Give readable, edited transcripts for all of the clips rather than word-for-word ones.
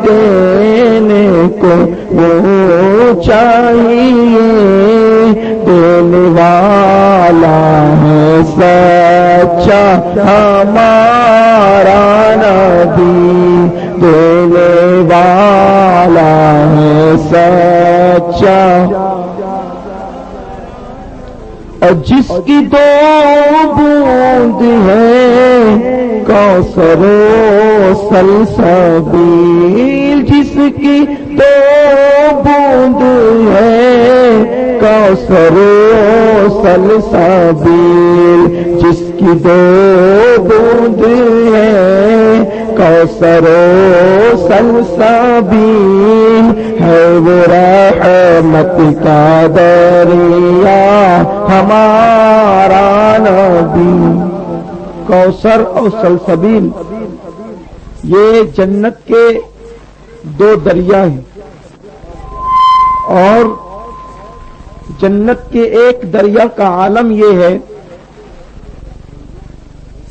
دینے کو وہ چاہیے، دینے والا ہے سچا ہمارا نبی، دینے والا ہے سچا، اور جس کی دو بوند ہے کوثر و سلسبیل، جس کی دو بوند ہے کوثر و سلسبیل، جس کی دو بوند ہے کوثر و سلسبیل، ہے وہ رحمت کا دریا ہمارا نبی۔ کوثر اور سلسبیل یہ جنت کے دو دریا ہیں، اور جنت کے ایک دریا کا عالم یہ ہے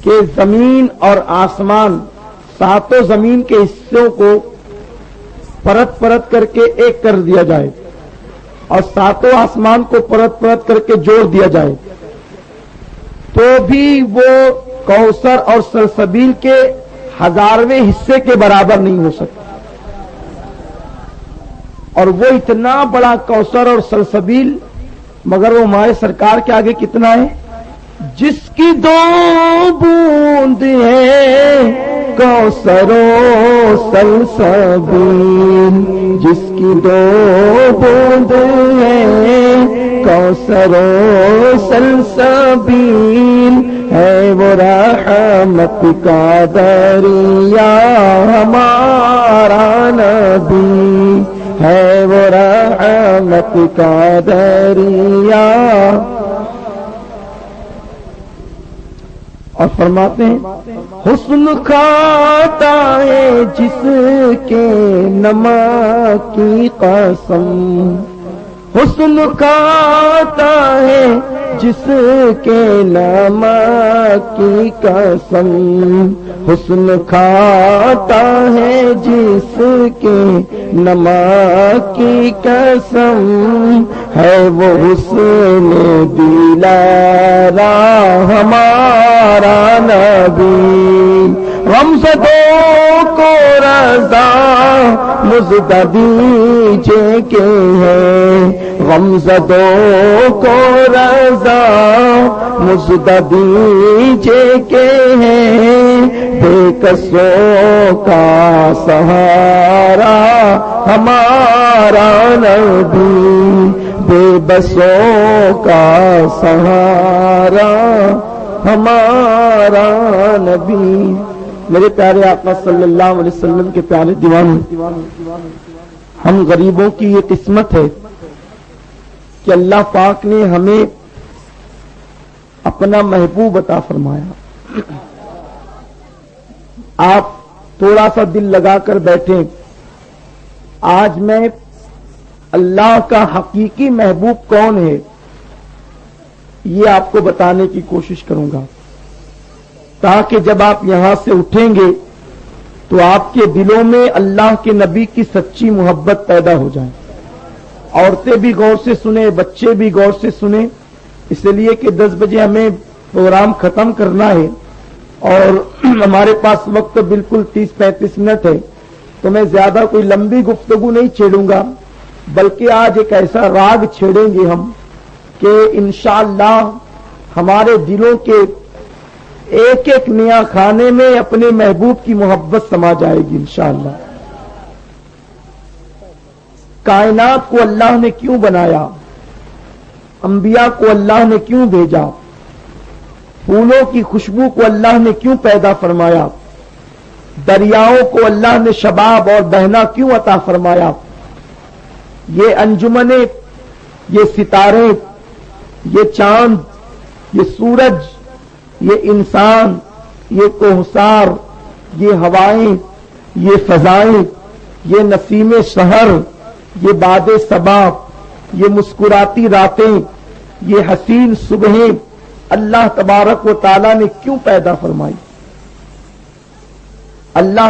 کہ زمین اور آسمان ساتوں زمین کے حصوں کو پرت پرت کر کے ایک کر دیا جائے اور ساتوں آسمان کو پرت پرت کر کے جوڑ دیا جائے تو بھی وہ کوثر اور سلسبیل کے 1000ویں حصے کے برابر نہیں ہو سکتا، اور وہ اتنا بڑا کوثر اور سلسبیل مگر وہ ہمارے سرکار کے آگے کتنا ہے؟ جس کی دو بوند ہے کوثر و سلسبیل، جس کی دو بوند ہے کوثر و سلسبیل، ہے وہ رحمت کا دریا ہمارا نبی، ہے وہ رحمت کا دریا۔ اور فرماتے ہیں حسن کھاتا ہے جس کے نمک کی قسم، حسن کھاتا ہے جس کے نمک کی قسم، حسن کھاتا ہے جس کے نمک کی قسم، ہے وہ حسن دلارا ہمارا نبی، غمزدوں کو رضا مژدہ دیجے کہ ہے، غمزدوں کو رضا مژدہ دیجے کہ ہے، بے کسوں کا سہارا ہمارا نبی، بے بسوں کا سہارا ہمارا نبی۔ میرے پیارے آقا صلی اللہ علیہ وسلم کے پیارے دیوانے، ہم غریبوں کی یہ قسمت ہے کہ اللہ پاک نے ہمیں اپنا محبوب عطا فرمایا۔ آپ تھوڑا سا دل لگا کر بیٹھیں، آج میں اللہ کا حقیقی محبوب کون ہے یہ آپ کو بتانے کی کوشش کروں گا، تاکہ جب آپ یہاں سے اٹھیں گے تو آپ کے دلوں میں اللہ کے نبی کی سچی محبت پیدا ہو جائے۔ عورتیں بھی غور سے سنیں، بچے بھی غور سے سنیں، اس لیے کہ 10 بجے ہمیں پروگرام ختم کرنا ہے اور ہمارے پاس وقت بالکل 30-35 منٹ ہے، تو میں زیادہ کوئی لمبی گفتگو نہیں چھیڑوں گا، بلکہ آج ایک ایسا راگ چھیڑیں گے ہم کہ انشاءاللہ ہمارے دلوں کے ایک ایک نیا خانے میں اپنے محبوب کی محبت سما جائے گی انشاءاللہ۔ کائنات کو اللہ نے کیوں بنایا؟ انبیاء کو اللہ نے کیوں بھیجا؟ پھولوں کی خوشبو کو اللہ نے کیوں پیدا فرمایا؟ دریاؤں کو اللہ نے شباب اور بہنا کیوں عطا فرمایا؟ یہ انجمنیں، یہ ستارے، یہ چاند، یہ سورج، یہ انسان، یہ کوہسار، یہ ہوائیں، یہ فضائیں، یہ نسیم سحر، یہ باد صبا، یہ مسکراتی راتیں، یہ حسین صبحیں اللہ تبارک و تعالی نے کیوں پیدا فرمائی؟ اللہ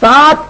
7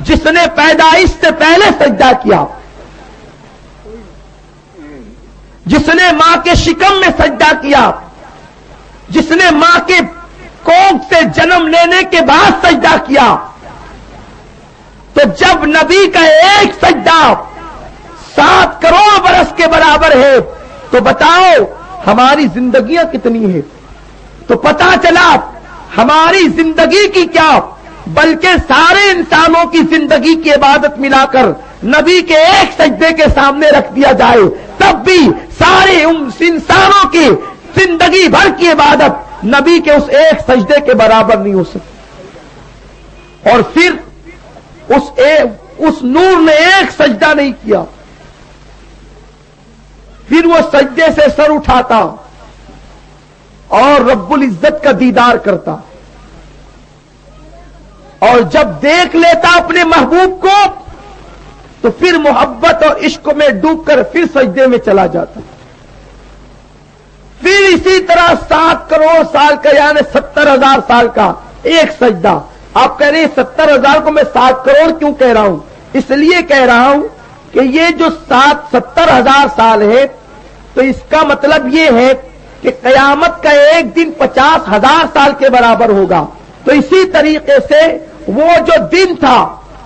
جس نے پیدائش سے پہلے سجدہ کیا، جس نے ماں کے شکم میں سجدہ کیا، جس نے ماں کے کوکھ سے جنم لینے کے بعد سجدہ کیا، تو جب نبی کا ایک سجدہ 7 کروڑ برس کے برابر ہے تو بتاؤ ہماری زندگیاں کتنی ہیں؟ تو پتا چلا ہماری زندگی کی کیا بلکہ سارے انسانوں کی زندگی کی عبادت ملا کر نبی کے ایک سجدے کے سامنے رکھ دیا جائے تب بھی سارے انسانوں کی زندگی بھر کی عبادت نبی کے اس ایک سجدے کے برابر نہیں ہو سکتی۔ اور پھر اس نور نے ایک سجدہ نہیں کیا، پھر وہ سجدے سے سر اٹھاتا اور رب العزت کا دیدار کرتا، اور جب دیکھ لیتا اپنے محبوب کو تو پھر محبت اور عشق میں ڈوب کر پھر سجدے میں چلا جاتا۔ پھر اسی طرح 7 کروڑ سال کا یعنی 70,000 سال کا ایک سجدہ۔ آپ کہہ رہے ہیں 70,000 کو میں 7 کروڑ کیوں کہہ رہا ہوں؟ اس لیے کہہ رہا ہوں کہ یہ جو 70,000 سال ہے تو اس کا مطلب یہ ہے کہ قیامت کا ایک دن 50,000 سال کے برابر ہوگا۔ تو اسی طریقے سے وہ جو دن تھا،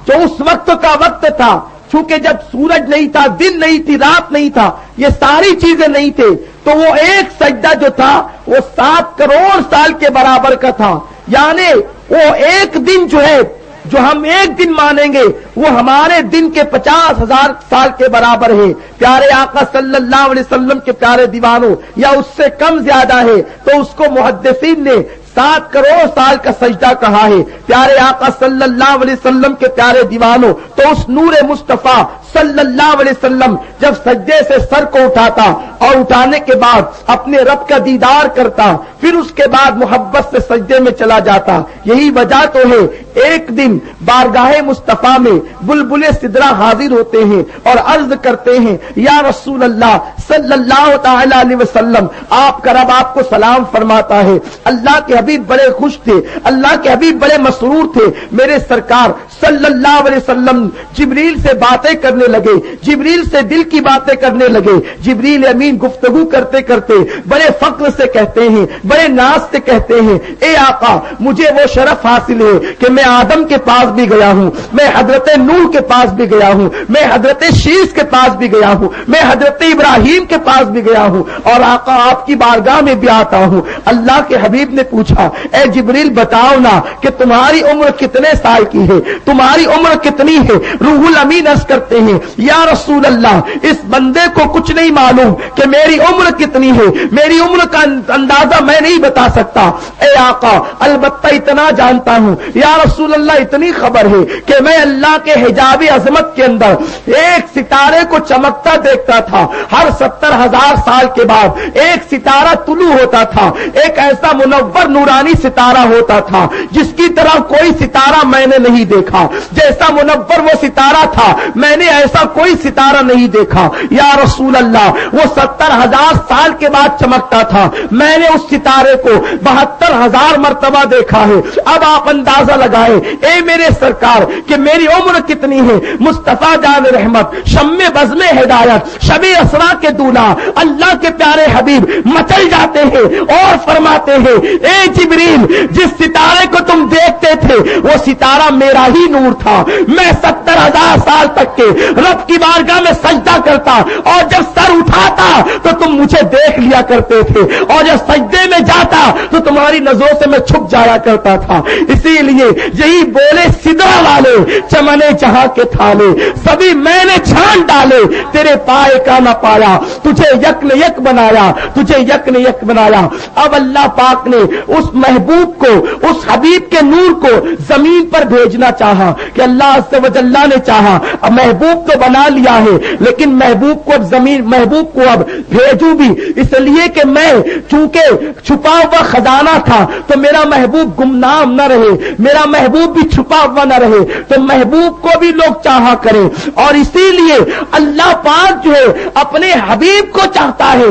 جو اس وقت کا وقت تھا، چونکہ جب سورج نہیں تھا، دن نہیں تھی، رات نہیں تھا، یہ ساری چیزیں نہیں تھے، تو وہ ایک سجدہ جو تھا وہ 7 کروڑ سال کے برابر کا تھا۔ یعنی وہ ایک دن جو ہے، جو ہم ایک دن مانیں گے وہ ہمارے دن کے 50,000 سال کے برابر ہے۔ پیارے آقا صلی اللہ علیہ وسلم کے پیارے دیوانوں، یا اس سے کم زیادہ ہے تو اس کو محدثین نے 7 کروڑ سال کا سجدہ کہا ہے۔ پیارے آقا صلی اللہ علیہ وسلم کے پیارے دیوانوں، تو اس نور مصطفیٰ صلی اللہ علیہ وسلم جب سجدے سے سر کو اٹھاتا اور اٹھانے کے بعد اپنے رب کا دیدار کرتا، پھر اس کے بعد محبت سے سجدے میں چلا جاتا۔ یہی وجہ تو ہے ایک دن بارگاہ مصطفیٰ میں بلبل سدرہ حاضر ہوتے ہیں اور عرض کرتے ہیں یا رسول اللہ صلی اللہ تعالی علیہ وسلم، آپ کا رب آپ کو سلام فرماتا ہے۔ اللہ کے حبیب بڑے خوش تھے، اللہ کے حبیب بڑے مسرور تھے۔ میرے سرکار صلی اللہ علیہ وسلم جبریل سے باتیں کرنے لگے، جبریل سے دل کی باتیں کرنے لگے۔ جبریل امین گفتگو کرتے کرتے بڑے فخر سے کہتے ہیں، بڑے ناز سے کہتے ہیں، اے آقا مجھے وہ شرف حاصل ہے کہ میں آدم کے پاس بھی گیا ہوں، میں حضرت نوح کے پاس بھی گیا ہوں، میں حضرت شیش کے پاس بھی گیا ہوں، میں حضرت ابراہیم کے پاس بھی گیا ہوں، اور آقا آپ کی بارگاہ میں بھی آتا ہوں۔ اللہ کے حبیب نے پوچھا اے جبریل بتاؤ نا کہ تمہاری عمر کتنے سال کی ہے، تمہاری عمر کتنی ہے؟ روح الامین عرض کرتے ہیں یا رسول اللہ اس بندے کو کچھ نہیں معلوم کہ میری عمر کتنی ہے، میری عمر کا اندازہ میں نہیں بتا سکتا۔ اے آقا البتہ اتنا جانتا ہوں یا رسول اللہ، اتنی خبر ہے کہ میں اللہ کے حجاب عظمت کے اندر ایک ستارے کو چمکتا دیکھتا تھا۔ ہر 70,000 سال کے بعد ایک ستارہ طلوع ہوتا تھا، ایک ایسا منور نورانی ستارہ ہوتا تھا جس کی طرح کوئی ستارہ میں نے نہیں دیکھا، جیسا منور وہ ستارہ تھا میں نے ایسا کوئی ستارہ نہیں دیکھا۔ یا رسول اللہ وہ 70,000 سال کے بعد چمکتا تھا، میں نے اس ستارے کو 72,000 مرتبہ دیکھا ہے۔ اب آپ اندازہ لگائے اے میرے سرکار کہ میری عمر کتنی ہے۔ مصطفیٰ جان رحمت، شم بزم ہدایت، شب اسرا کے دولہ، اللہ کے پیارے حبیب مچل جاتے ہیں اور فرماتے ہیں اے جبریل جس ستارے کو تم دیکھتے تھے وہ ستارہ میرا ہی نور تھا۔ میں 70,000 سال تک کے رب کی بارگاہ میں سجدہ کرتا اور جب سر اٹھاتا تو تم مجھے دیکھ لیا کرتے تھے، اور جب سجدے میں جاتا تو تمہاری نظروں سے میں چھپ جایا کرتا تھا۔ اسی لیے یہی بولے سدرہ والے چمنے جہاں کے تھالے، سبھی میں نے چھان ڈالے تیرے پائے کا نہ پایا، تجھے یک نے یک بنایا، تجھے یک نے یک بنایا۔ اب اللہ پاک نے اس محبوب کو، اس حبیب کے نور کو زمین پر بھیجنا چاہا کہ اللہ عز و جل نے چاہا اب محبوب تو بنا لیا ہے لیکن محبوب کو اب زمین، محبوب کو اب بھیجوں بھی، اس لیے کہ میں چونکہ چھپا ہوا خزانہ تھا تو میرا محبوب گمنام نہ رہے، میرا محبوب بھی چھپا ہوا نہ رہے، تو محبوب کو بھی لوگ چاہا کریں۔ اور اسی لیے اللہ پاک جو ہے اپنے حبیب کو چاہتا ہے،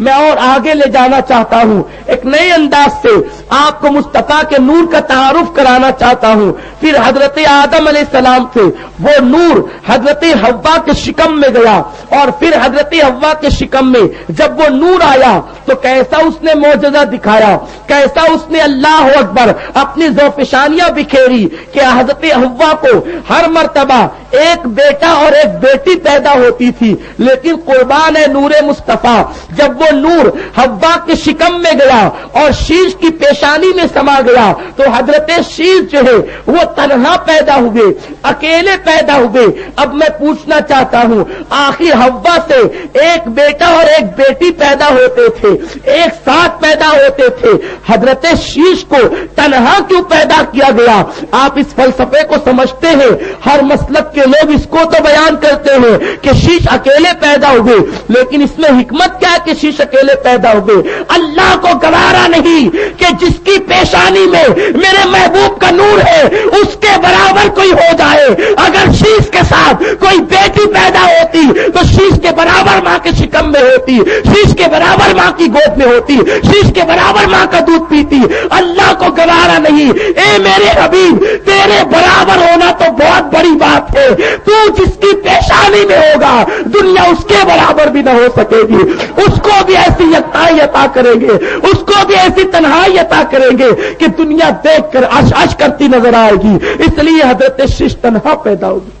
میں اور آگے لے جانا چاہتا ہوں، ایک نئے انداز سے آپ کو مصطفیٰ کے نور کا تعارف کرانا چاہتا ہوں۔ پھر حضرت آدم علیہ السلام سے وہ نور حضرت حوا کے شکم میں گیا، اور پھر حضرت حوا کے شکم میں جب وہ نور آیا تو کیسا اس نے معجزہ دکھایا، کیسا اس نے اللہ اکبر اپنی زوفشانیاں بکھیری کہ حضرت حوا کو ہر مرتبہ ایک بیٹا اور ایک بیٹی پیدا ہوتی تھی، لیکن قربان ہے نور مصطفیٰ، جب وہ نور حوا کے شکم میں گیا اور شیش کی پیشانی میں سما گیا تو حضرت شیش جو ہے وہ تنہا پیدا ہوئے، اکیلے پیدا ہوئے۔ اب میں پوچھنا چاہتا ہوں، آخر حوا سے ایک بیٹا اور ایک بیٹی پیدا ہوتے تھے، ایک ساتھ پیدا ہوتے تھے، حضرت شیش کو تنہا کیوں پیدا کیا گیا؟ آپ اس فلسفے کو سمجھتے ہیں؟ ہر مسلک کے لوگ اس کو تو بیان کرتے ہیں کہ شیش اکیلے پیدا ہوئے، لیکن اس میں حکمت کیا ہے کہ شیش اکیلے پیدا ہوئے؟ اللہ کو گوارا نہیں کہ جس کی پیشانی میں میرے محبوب کا نور ہے اس کے برابر کوئی ہو جائے۔ اگر شیش کے ساتھ کوئی بیٹی پیدا ہوتی تو شیش کے برابر ماں کے شکم میں ہوتی، شیش کے برابر ماں کی گود میں ہوتی، شیش کے برابر ماں کا دودھ پیتی۔ اللہ کو گوارا نہیں، اے میرے حبیب تیرے برابر ہونا تو بہت بڑی بات ہے، تو جس کی پیشانی میں ہوگا دنیا اس کے برابر بھی نہ ہو سکے گی، اس کو بھی ایسی یکتائی عطا کریں گے، اس کو بھی ایسی تنہائی عطا کریں گے کہ دنیا دیکھ کر عش عش کرتی نظر آئے گی۔ اس لیے حضرت شیش تنہا پیدا ہوگی۔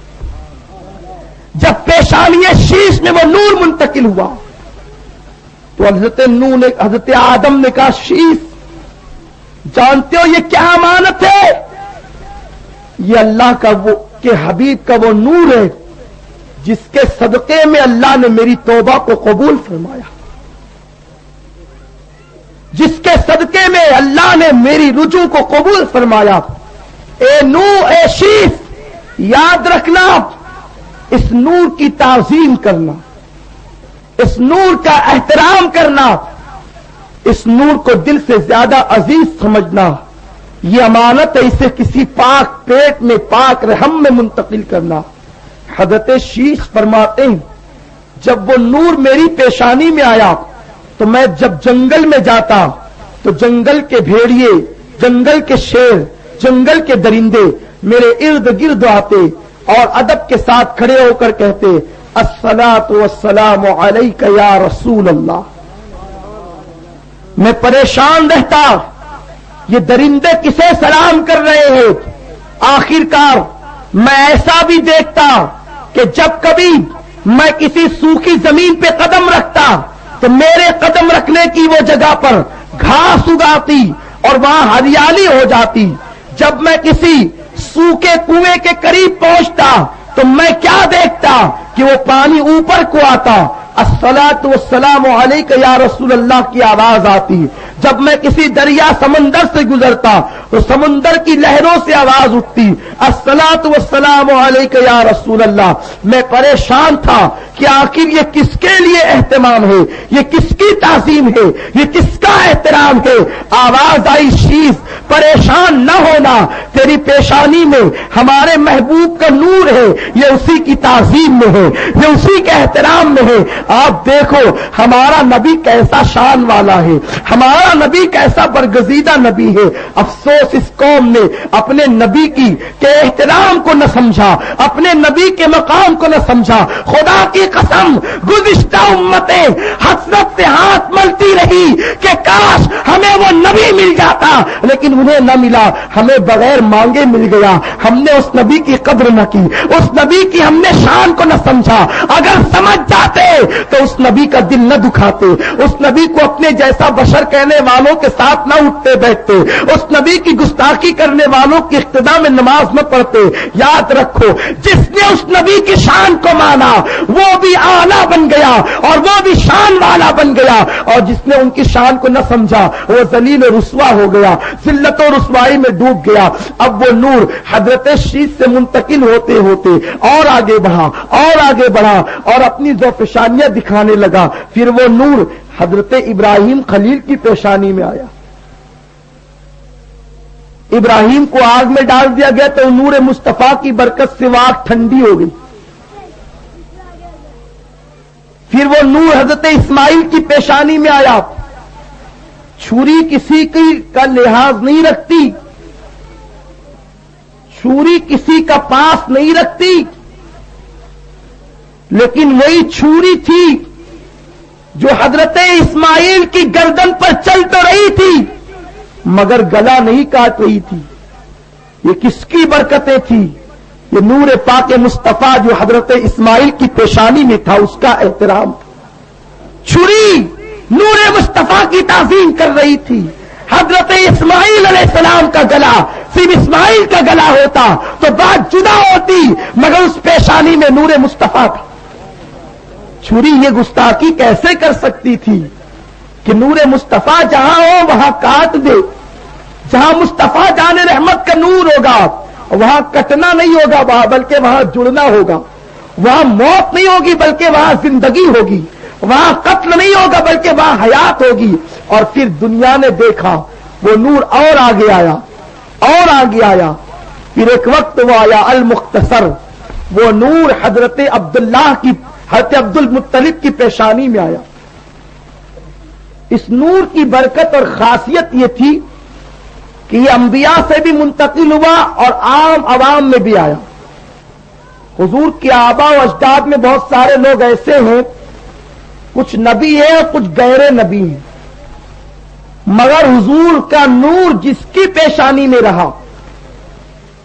جب پیشانی شیش میں وہ نور منتقل ہوا تو حضرت آدم نے کہا شیش جانتے ہو یہ کیا امانت ہے؟ یہ اللہ کا وہ کہ حبیب کا وہ نور ہے جس کے صدقے میں اللہ نے میری توبہ کو قبول فرمایا، جس کے صدقے میں اللہ نے میری رجوع کو قبول فرمایا۔ اے شیش یاد رکھنا، اس نور کی تعظیم کرنا، اس نور کا احترام کرنا، اس نور کو دل سے زیادہ عزیز سمجھنا، یہ امانت ہے، اسے کسی پاک پیٹ میں پاک رحم میں منتقل کرنا۔ حضرت شیش فرماتے ہیں جب وہ نور میری پیشانی میں آیا تو میں جب جنگل میں جاتا تو جنگل کے بھیڑیے، جنگل کے شیر، جنگل کے درندے میرے ارد گرد آتے اور ادب کے ساتھ کھڑے ہو کر کہتے الصلاۃ والسلام علیک یا رسول اللہ۔ میں پریشان رہتا یہ درندے کسے سلام کر رہے ہیں؟ آخرکار میں ایسا بھی دیکھتا کہ جب کبھی میں کسی سوکھی زمین پہ قدم رکھتا تو میرے قدم رکھنے کی وہ جگہ پر گھاس اگاتی اور وہاں ہریالی ہو جاتی۔ جب میں کسی سوکھے کنویں کے قریب پہنچتا تو میں کیا دیکھتا کہ وہ پانی اوپر کو آتا، الصلاۃ والسلام علیک یا رسول اللہ کی آواز آتی۔ جب میں کسی دریا سمندر سے گزرتا تو سمندر کی لہروں سے آواز اٹھتی الصلاۃ والسلام علیک یا رسول اللہ۔ میں پریشان تھا کہ آخر یہ کس کے لیے اہتمام ہے، یہ کس کی تعظیم ہے، یہ کس کا احترام ہے؟ آواز آئی شیش پریشان نہ ہونا، تیری پیشانی میں ہمارے محبوب کا نور ہے، یہ اسی کی تعظیم میں ہے، یہ اسی کے احترام میں ہے۔ آپ دیکھو ہمارا نبی کیسا شان والا ہے، ہمارا نبی کیسا برگزیدہ نبی ہے۔ افسوس اس قوم نے اپنے نبی کی کے احترام کو نہ سمجھا، اپنے نبی کے مقام کو نہ سمجھا۔ خدا کی قسم گزشتہ امتیں حسرت سے ہاتھ ملتی رہی کہ کاش ہمیں وہ نبی مل جاتا، لیکن انہیں نہ ملا، ہمیں بغیر مانگے مل گیا۔ ہم نے اس نبی کی قدر نہ کی، اس نبی کی ہم نے شان کو نہ سمجھا۔ اگر سمجھ جاتے تو اس نبی کا دل نہ دکھاتے، اس نبی کو اپنے جیسا بشر کہنے والوں کے ساتھ نہ اٹھتے بیٹھتے، اس نبی کی گستاخی کرنے والوں کی اقتدا میں نماز نہ پڑھتے۔ یاد رکھو جس نے اس نبی کی شان کو مانا وہ بھی اعلیٰ بن گیا اور وہ بھی شان والا بن گیا، اور جس نے ان کی شان کو نہ سمجھا وہ ذلیل و رسوا ہو گیا، ذلت و رسوائی میں ڈوب گیا۔ اب وہ نور حضرت شیش سے منتقل ہوتے ہوتے اور آگے بڑھا اور آگے بڑھا اور اپنی دو پیشانیاں دکھانے لگا۔ پھر وہ نور حضرت ابراہیم خلیل کی پیشانی میں آیا۔ ابراہیم کو آگ میں ڈال دیا گیا تو نور مصطفیٰ کی برکت سے وہ آگ ٹھنڈی ہو گئی۔ پھر پھر وہ نور حضرت اسماعیل کی پیشانی میں آیا. چھری کسی کی کا لحاظ نہیں رکھتی, چھری کسی کا پاس نہیں رکھتی, لیکن وہی چھری تھی جو حضرت اسماعیل کی گردن پر چل تو رہی تھی مگر گلا نہیں کاٹ رہی تھی. یہ کس کی برکتیں تھی؟ یہ نور پاک مصطفیٰ جو حضرت اسماعیل کی پیشانی میں تھا اس کا احترام. چھری نور مصطفیٰ کی تعظیم کر رہی تھی. حضرت اسماعیل علیہ السلام کا گلا صرف اسماعیل کا گلا ہوتا تو بات جدا ہوتی, مگر اس پیشانی میں نور مصطفیٰ تھا. چھری یہ گستاخی کیسے کر سکتی تھی کہ نور مصطفیٰ جہاں ہو وہاں کاٹ دے. جہاں مصطفیٰ جان رحمت کا نور ہوگا وہاں کٹنا نہیں ہوگا بلکہ وہاں جڑنا ہوگا. وہاں موت نہیں ہوگی بلکہ وہاں زندگی ہوگی. وہاں قتل نہیں ہوگا بلکہ وہاں حیات ہوگی. اور پھر دنیا نے دیکھا وہ نور اور آگے آیا اور آگے آیا. پھر ایک وقت وہ آیا المختصر, وہ نور حضرت عبداللہ کی حضرت عبد المطلب کی پیشانی میں آیا. اس نور کی برکت اور خاصیت یہ تھی کہ یہ انبیاء سے بھی منتقل ہوا اور عام عوام میں بھی آیا. حضور کے آبا و اجداد میں بہت سارے لوگ ایسے ہیں, کچھ نبی ہیں اور کچھ غیر نبی ہیں, مگر حضور کا نور جس کی پیشانی میں رہا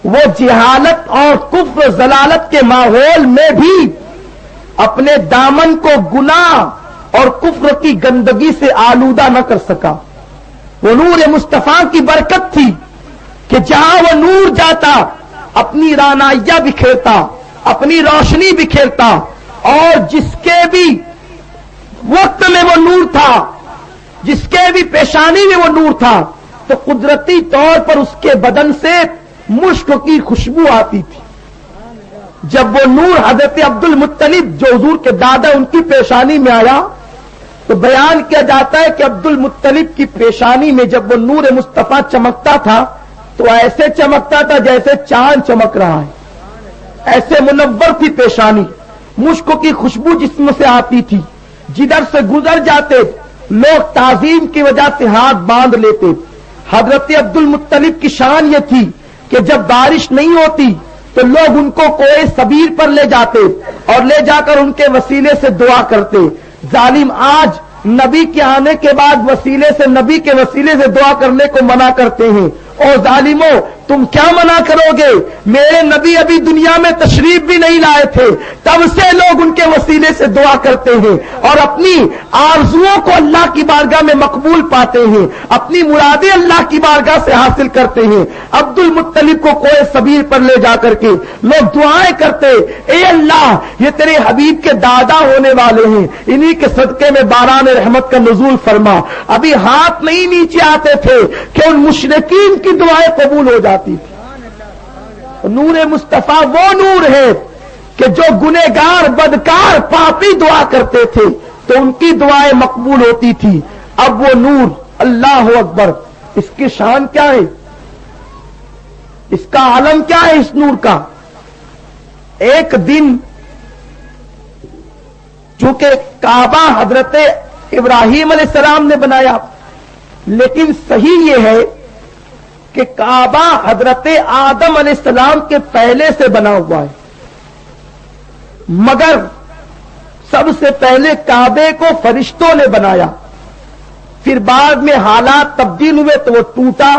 وہ جہالت اور کفر ضلالت کے ماحول میں بھی اپنے دامن کو گناہ اور کفر کی گندگی سے آلودہ نہ کر سکا. وہ نور مصطفیٰ کی برکت تھی کہ جہاں وہ نور جاتا اپنی رانائیاں بکھیرتا, اپنی روشنی بکھیرتا, اور جس کے بھی وقت میں وہ نور تھا, جس کے بھی پیشانی میں وہ نور تھا, تو قدرتی طور پر اس کے بدن سے مشک کی خوشبو آتی تھی. جب وہ نور حضرت عبد المطلب جو حضور کے دادا ان کی پیشانی میں آیا تو بیان کیا جاتا ہے کہ عبد المطلب کی پیشانی میں جب وہ نور مصطفیٰ چمکتا تھا تو ایسے چمکتا تھا جیسے چاند چمک رہا ہے. ایسے منور تھی پیشانی, مشک کی خوشبو جسم سے آتی تھی. جدھر سے گزر جاتے لوگ تعظیم کی وجہ سے ہاتھ باندھ لیتے. حضرت عبد المطلب کی شان یہ تھی کہ جب بارش نہیں ہوتی تو لوگ ان کو کوئے سبیر پر لے جاتے اور لے جا کر ان کے وسیلے سے دعا کرتے. ظالم آج نبی کے آنے کے بعد وسیلے سے, نبی کے وسیلے سے دعا کرنے کو منع کرتے ہیں. اور ظالموں تم کیا منع کرو گے؟ میرے نبی ابھی دنیا میں تشریف بھی نہیں لائے تھے, تب سے لوگ ان کے وسیلے سے دعا کرتے ہیں اور اپنی آرزوؤں کو اللہ کی بارگاہ میں مقبول پاتے ہیں, اپنی مرادیں اللہ کی بارگاہ سے حاصل کرتے ہیں. عبد المطلب کو کوئے سبیر پر لے جا کر کے لوگ دعائیں کرتے, اے اللہ یہ تیرے حبیب کے دادا ہونے والے ہیں, انہی کے صدقے میں باران رحمت کا نزول فرما. ابھی ہاتھ نہیں نیچے آتے تھے کہ ان مشرکین کی دعائیں قبول ہو جاتی تھی. نور مصطفیٰ وہ نور ہے کہ جو گنہگار بدکار پاپی دعا کرتے تھے تو ان کی دعائیں مقبول ہوتی تھی. اب وہ نور, اللہ اکبر, اس کی شان کیا ہے, اس کا عالم کیا ہے اس نور کا. ایک دن چونکہ کعبہ حضرت ابراہیم علیہ السلام نے بنایا, لیکن صحیح یہ ہے کہ کعبہ حضرت آدم علیہ السلام کے پہلے سے بنا ہوا ہے, مگر سب سے پہلے کعبے کو فرشتوں نے بنایا. پھر بعد میں حالات تبدیل ہوئے تو وہ ٹوٹا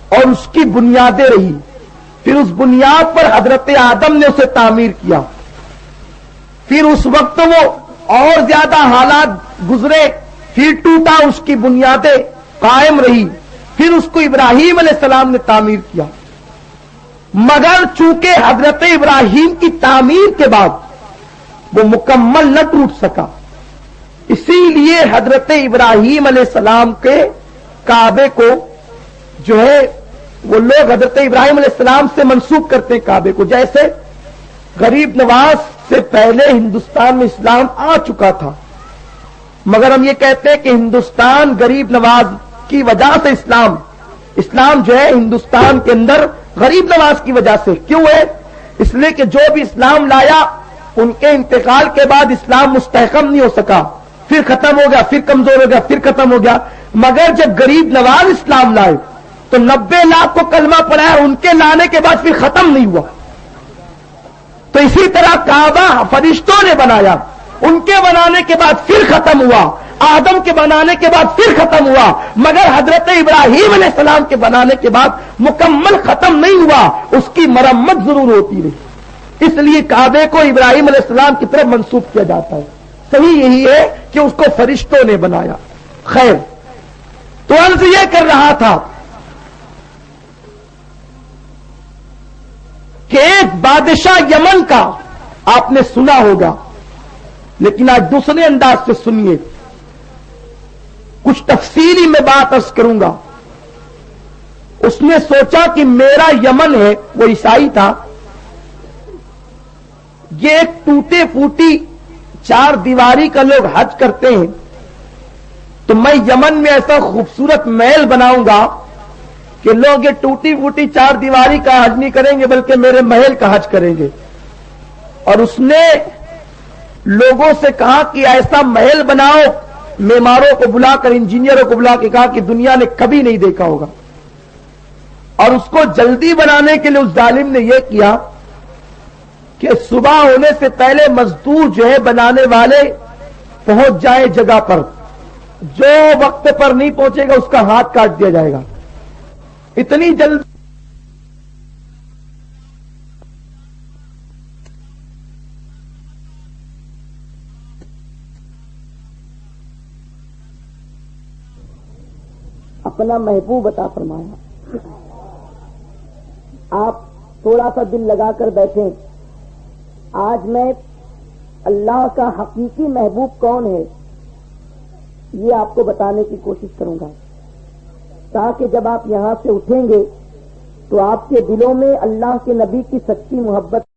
اور اس کی بنیادیں رہی. پھر اس بنیاد پر حضرت آدم نے اسے تعمیر کیا. پھر اس وقت وہ اور زیادہ حالات گزرے, پھر ٹوٹا, اس کی بنیادیں قائم رہی. پھر اس کو ابراہیم علیہ السلام نے تعمیر کیا, مگر چونکہ حضرت ابراہیم کی تعمیر کے بعد وہ مکمل نہ ٹوٹ سکا, اسی لیے حضرت ابراہیم علیہ السلام کے کعبے کو جو ہے وہ لوگ حضرت ابراہیم علیہ السلام سے منسوب کرتے ہیں کعبے کو. جیسے غریب نواز سے پہلے ہندوستان میں اسلام آ چکا تھا, مگر ہم یہ کہتے ہیں کہ ہندوستان غریب نواز کی وجہ سے اسلام جو ہے ہندوستان کے اندر غریب نواز کی وجہ سے. کیوں ہے؟ اس لیے کہ جو بھی اسلام لایا ان کے انتقال کے بعد اسلام مستحکم نہیں ہو سکا، پھر ختم ہو گیا، پھر کمزور ہو گیا، پھر ختم ہو گیا، مگر جب غریب نواز اسلام لائے تو 90 لاکھ کو کلمہ پڑھایا، ان کے لانے کے بعد پھر ختم نہیں ہوا۔ تو اسی طرح کعبہ فرشتوں نے بنایا، ان کے بنانے کے بعد پھر ختم ہوا، آدم کے بنانے کے بعد پھر ختم ہوا، مگر حضرت ابراہیم علیہ السلام کے بنانے کے بعد مکمل ختم نہیں ہوا، اس کی مرمت ضرور ہوتی رہی۔ اس لیے کعبے کو ابراہیم علیہ السلام کی طرف منسوب کیا جاتا ہے۔ صحیح یہی ہے کہ اس کو فرشتوں نے بنایا۔ خیر، تو عرض یہ کر رہا تھا کہ ایک بادشاہ یمن کا آپ نے سنا ہوگا، لیکن آج دوسرے انداز سے سنیے، کچھ تفصیلی میں بات عرض کروں گا۔ اس نے سوچا کہ میرا یمن ہے، وہ عیسائی تھا، یہ ایک ٹوٹے پھوٹی 4 دیواری کا لوگ حج کرتے ہیں، تو میں یمن میں ایسا خوبصورت محل بناؤں گا کہ لوگ یہ ٹوٹی پھوٹی 4 دیواری کا حج نہیں کریں گے بلکہ میرے محل کا حج کریں گے۔ اور اس نے لوگوں سے کہا کہ ایسا محل بناؤ، معماروں کو بلا کر، انجینئروں کو بلا کے کہا کہ دنیا نے کبھی نہیں دیکھا ہوگا۔ اور اس کو جلدی بنانے کے لیے اس ظالم نے یہ کیا کہ صبح ہونے سے پہلے مزدور جو ہے بنانے والے پہنچ جائیں جگہ پر، جو وقت پر نہیں پہنچے گا اس کا ہاتھ کاٹ دیا جائے گا۔ اتنی جلد اپنا محبوب عطا فرمایا۔ آپ تھوڑا سا دل لگا کر بیٹھیں، آج میں اللہ کا حقیقی محبوب کون ہے یہ آپ کو بتانے کی کوشش کروں گا، تاکہ جب آپ یہاں سے اٹھیں گے تو آپ کے دلوں میں اللہ کے نبی کی سچی محبت